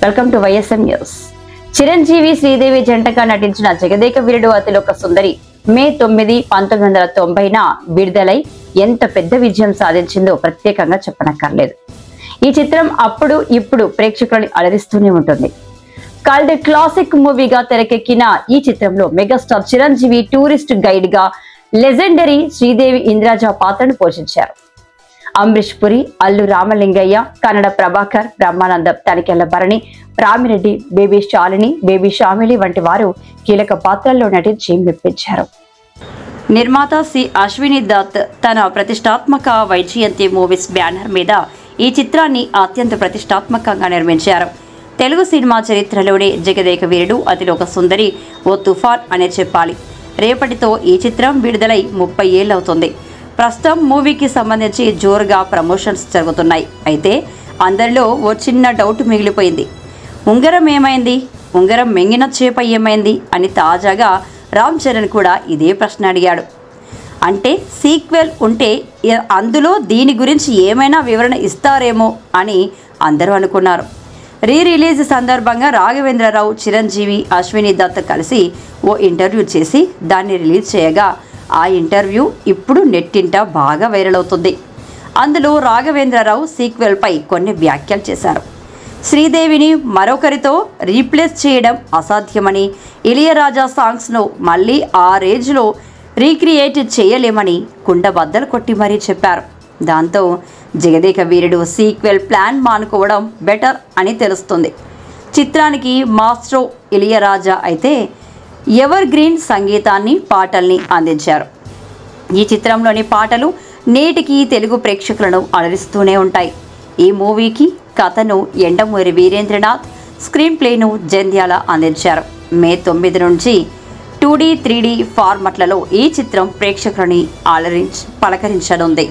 Welcome to YSM news. Chiranjeevi Sridevi జంటగా నటించిన జగదేక వీరుడు అతిలోక సుందరి మే 9, 1990న విడుదలై ఎంత పెద్ద విజయం సాధించిందో ప్రత్యేకంగా చెప్పనక్కర్లేదు. ఈ చిత్రం అప్పుడు ఇప్పుడు ప్రేక్షకులను అలరిస్తూనే ఉంటుంది. కల్ట్ క్లాసిక్ మూవీగా తెరకెక్కిన ఈ చిత్రంలో మెగాస్టార్ చిరంజీవి టూరిస్ట్ గైడ్ గా లెజెండరీ శ్రీదేవి ఇంద్రాజ పాత్రను పోషించారు. అంబరీష్ పురి, అల్లు రామలింగయ్య, కన్నడ ప్రభాకర్, బ్రహ్మానందం, తనికెళ్ల భరణి, రామిరెడ్డి, బేబీ శాలిని, బేబీ షామిలి వంటి వారు కీలక పాత్రల్లో నటించి మెప్పించారు. నిర్మాత సి అశ్విని దత్ తన ప్రతిష్టాత్మక వైజయంతి మూవీస్ బ్యానర్ మీద ఈ చిత్రాన్ని అత్యంత ప్రతిష్టాత్మకంగా నిర్మించారు. తెలుగు సినిమా చరిత్రలోనే జగదేక వీరుడు అతిలోక సుందరి ఓ తుఫాన్ అనే చెప్పాలి. రేపటితో ఈ చిత్రం విడుదలై 30 ఏళ్లవుతుంది. ప్రస్తుతం మూవీకి సంబంధించి జోరుగా ప్రమోషన్స్ జరుగుతున్నాయి. అయితే అందరిలో ఓ చిన్న డౌట్ మిగిలిపోయింది. ఉంగరం ఏమైంది, ఉంగరం మింగిన చేప ఏమైంది అని తాజాగా రామ్ చరణ్ కూడా ఇదే ప్రశ్న అడిగాడు. అంటే సీక్వెల్ ఉంటే అందులో దీని గురించి ఏమైనా వివరణ ఇస్తారేమో అని అందరూ అనుకున్నారు. రిలీజ్ సందర్భంగా రాఘవేంద్రరావు, చిరంజీవి, అశ్విని దత్ కలిసి ఓ ఇంటర్వ్యూ చేసి దాన్ని రిలీజ్ చేయగా ఆ ఇంటర్వ్యూ ఇప్పుడు నెట్టింట బాగా వైరల్ అవుతుంది. అందులో రాఘవేంద్రరావు సీక్వెల్పై కొన్ని వ్యాఖ్యలు చేశారు. శ్రీదేవిని మరొకరితో రీప్లేస్ చేయడం అసాధ్యమని, ఇళయరాజా సాంగ్స్ను మళ్ళీ ఆ రేంజ్లో రీక్రియేట్ చేయలేమని కుండబద్దలు కొట్టి మరీ చెప్పారు. దాంతో Jagadeka Veerudu sequel plan మానుకోవడం better అని తెలుస్తుంది. చిత్రానికి మాస్ట్రో ఇళయరాజా అయితే ఎవర్ గ్రీన్ సంగీతాన్ని, పాటల్ని అందించారు. ఈ చిత్రంలోని పాటలు నేటికి తెలుగు ప్రేక్షకులను అలరిస్తూనే ఉంటాయి. ఈ మూవీకి కథను ఎండమూరి వీరేంద్రనాథ్, స్క్రీన్ ప్లేను జంధ్యాల అందించారు. మే 9 నుంచి 2D, 3D ఫార్మాట్లలో ఈ చిత్రం ప్రేక్షకులని పలకరించనుంది.